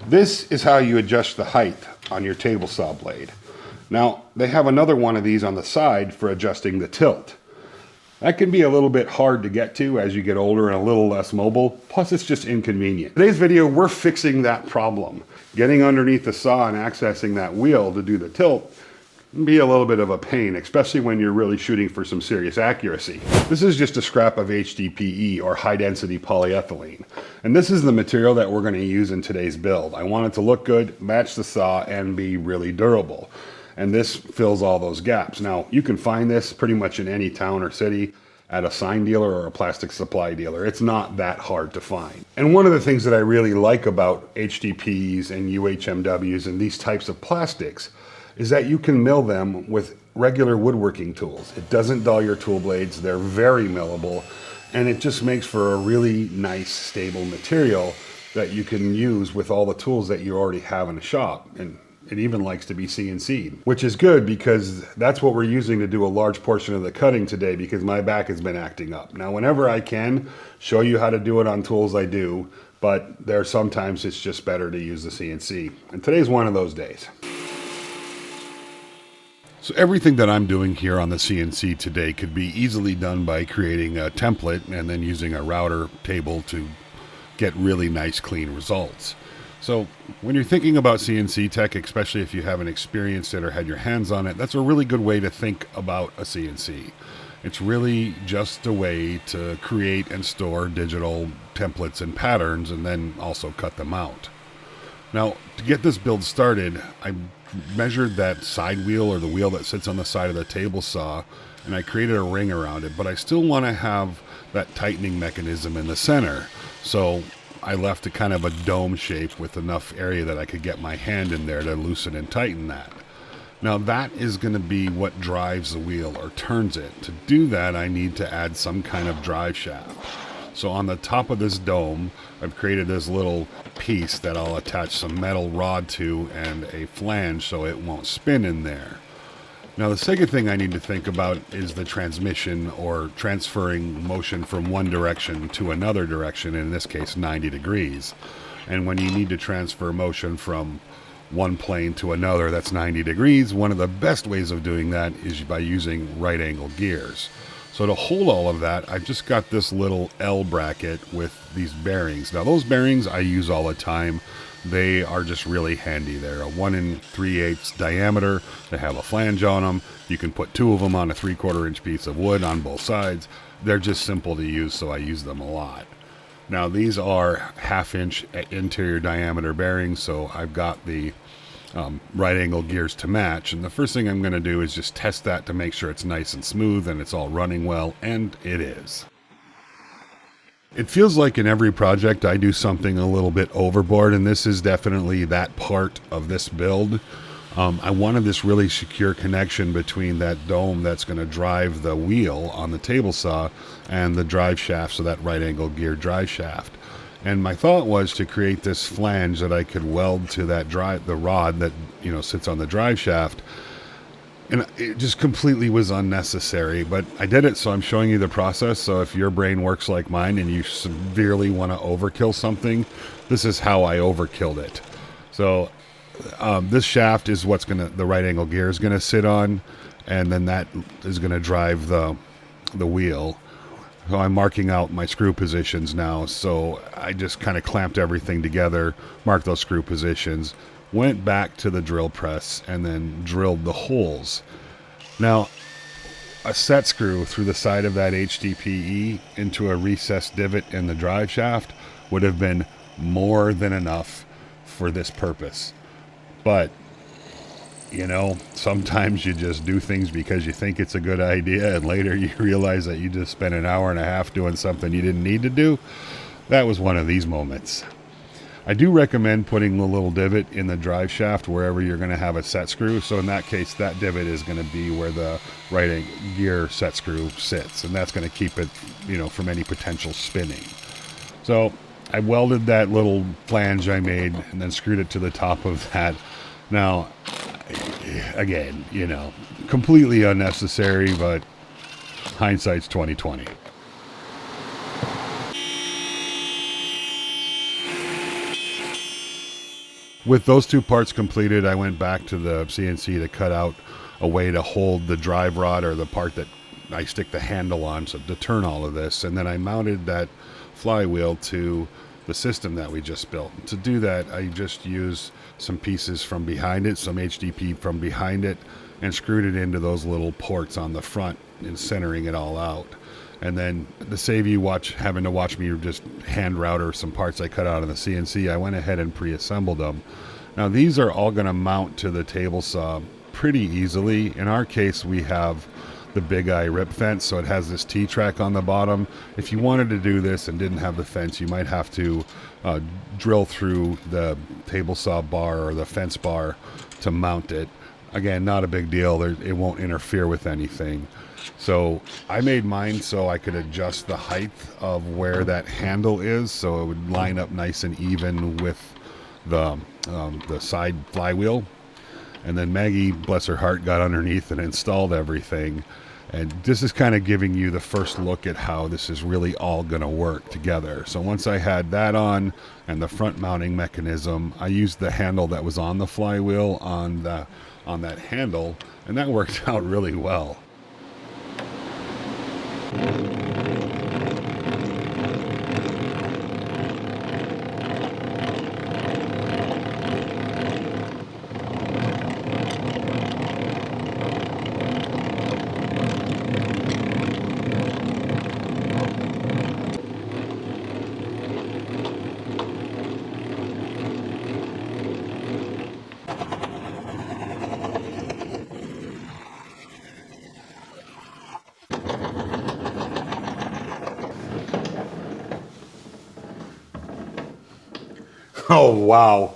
This is how you adjust the height on your table saw blade. Now, they have another one of these on the side for adjusting the tilt. That can be a little bit hard to get to as you get older and a little less mobile, plus it's just inconvenient. Today's video, we're fixing that problem. Getting underneath the saw and accessing that wheel to do the tilt can be a little bit of a pain, especially when you're really shooting for some serious accuracy. This is just a scrap of HDPE, or high density polyethylene. And this is the material that we're going to use in today's build. I want it to look good, match the saw, and be really durable. And this fills all those gaps. Now, you can find this pretty much in any town or city at a sign dealer or a plastic supply dealer. It's not that hard to find. And one of the things that I really like about HDPs and UHMWs and these types of plastics is that you can mill them with regular woodworking tools. It doesn't dull your tool blades, they're very millable, and it just makes for a really nice, stable material that you can use with all the tools that you already have in a shop. And it even likes to be CNC'd, which is good because that's what we're using to do a large portion of the cutting today, because my back has been acting up. Now, whenever I can show you how to do it on tools, I do, but there are sometimes it's just better to use the CNC. And today's one of those days. So everything that I'm doing here on the CNC today could be easily done by creating a template and then using a router table to get really nice, clean results. So when you're thinking about CNC tech, especially if you haven't experienced it or had your hands on it, that's a really good way to think about a CNC. It's really just a way to create and store digital templates and patterns and then also cut them out. Now, to get this build started, I measured that side wheel, or the wheel that sits on the side of the table saw, and I created a ring around it, but I still want to have that tightening mechanism in the center. So I left a kind of a dome shape with enough area that I could get my hand in there to loosen and tighten that. Now that is going to be what drives the wheel or turns it. To do that, I need to add some kind of drive shaft. So on the top of this dome, I've created this little piece that I'll attach some metal rod to and a flange so it won't spin in there. Now the second thing I need to think about is the transmission, or transferring motion from one direction to another direction, in this case 90 degrees. And when you need to transfer motion from one plane to another that's 90 degrees, one of the best ways of doing that is by using right angle gears. So to hold all of that, I've just got this little L bracket with these bearings. Now those bearings I use all the time. They are just really handy. They're a 1 3/8 diameter. They have a flange on them. You can put 2 of them on a 3/4 inch piece of wood on both sides. They're just simple to use, so I use them a lot. Now these are 1/2 inch interior diameter bearings, so I've got the right angle gears to match. And the first thing I'm going to do is just test that to make sure it's nice and smooth and it's all running well, and it is. It feels like in every project I do something a little bit overboard, and this is definitely that part of this build. I wanted this really secure connection between that dome that's going to drive the wheel on the table saw and the drive shaft, so that right angle gear drive shaft. And my thought was to create this flange that I could weld to that the rod that sits on the drive shaft. And it just completely was unnecessary, but I did it, so I'm showing you the process. So if your brain works like mine and you severely want to overkill something, this is how I overkilled it. So this shaft is what's the right angle gear is gonna sit on, and then that is gonna drive the wheel. So I'm marking out my screw positions now. So I just kind of clamped everything together, marked those screw positions, went back to the drill press, and then drilled the holes. Now, a set screw through the side of that HDPE into a recessed divot in the drive shaft would have been more than enough for this purpose. But, sometimes you just do things because you think it's a good idea, and later you realize that you just spent an hour and a half doing something you didn't need to do. That was one of these moments. I do recommend putting the little divot in the drive shaft wherever you're going to have a set screw. So in that case, that divot is going to be where the right angle gear set screw sits, and that's going to keep it, from any potential spinning. So I welded that little flange I made and then screwed it to the top of that. Now, again, completely unnecessary, but hindsight's 20/20. With those two parts completed, I went back to the CNC to cut out a way to hold the drive rod, or the part that I stick the handle on, so to turn all of this. And then I mounted that flywheel to the system that we just built. To do that, I just used some pieces from behind it, some HDP from behind it, and screwed it into those little ports on the front and centering it all out. And then to save you having to watch me just hand router some parts I cut out of the CNC, I went ahead and pre-assembled them. Now these are all going to mount to the table saw pretty easily. In our case, we have the Big Eye rip fence, so it has this T-track on the bottom. If you wanted to do this and didn't have the fence, you might have to drill through the table saw bar or the fence bar to mount it. Again, not a big deal. It won't interfere with anything. So I made mine so I could adjust the height of where that handle is, so it would line up nice and even with the side flywheel. And then Maggie, bless her heart, got underneath and installed everything. And this is kind of giving you the first look at how this is really all going to work together. So once I had that on and the front mounting mechanism, I used the handle that was on the flywheel on that handle, and that worked out really well. Oh, wow.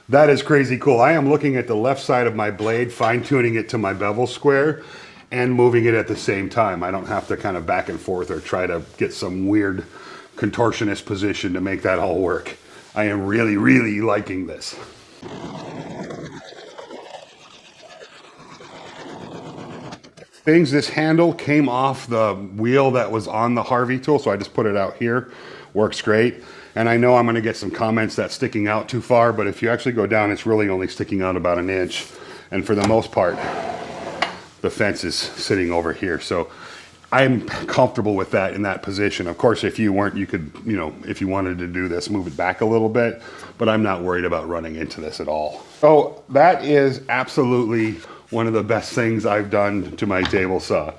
That is crazy cool. I am looking at the left side of my blade, fine-tuning it to my bevel square, and moving it at the same time. I don't have to kind of back and forth or try to get some weird contortionist position to make that all work. I am really, really liking this. This handle came off the wheel that was on the Harvey tool, so I just put it out here. Works great. And I know I'm going to get some comments that's sticking out too far, but if you actually go down, it's really only sticking out about 1 inch. And for the most part, the fence is sitting over here. So I'm comfortable with that in that position. Of course, if you weren't, you could, if you wanted to do this, move it back a little bit, but I'm not worried about running into this at all. So that is absolutely one of the best things I've done to my table saw.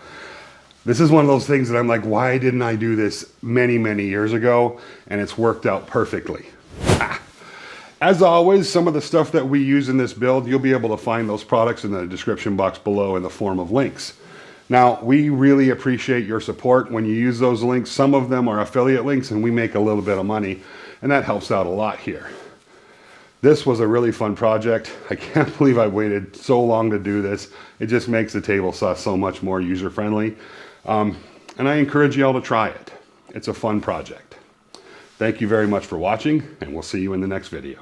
This is one of those things that I'm like, why didn't I do this many, many years ago? And it's worked out perfectly. As always, some of the stuff that we use in this build, you'll be able to find those products in the description box below in the form of links. Now, we really appreciate your support when you use those links. Some of them are affiliate links and we make a little bit of money, and that helps out a lot here. This was a really fun project. I can't believe I waited so long to do this. It just makes the table saw so much more user-friendly. And I encourage you all to try it. It's a fun project. Thank you very much for watching, and we'll see you in the next video.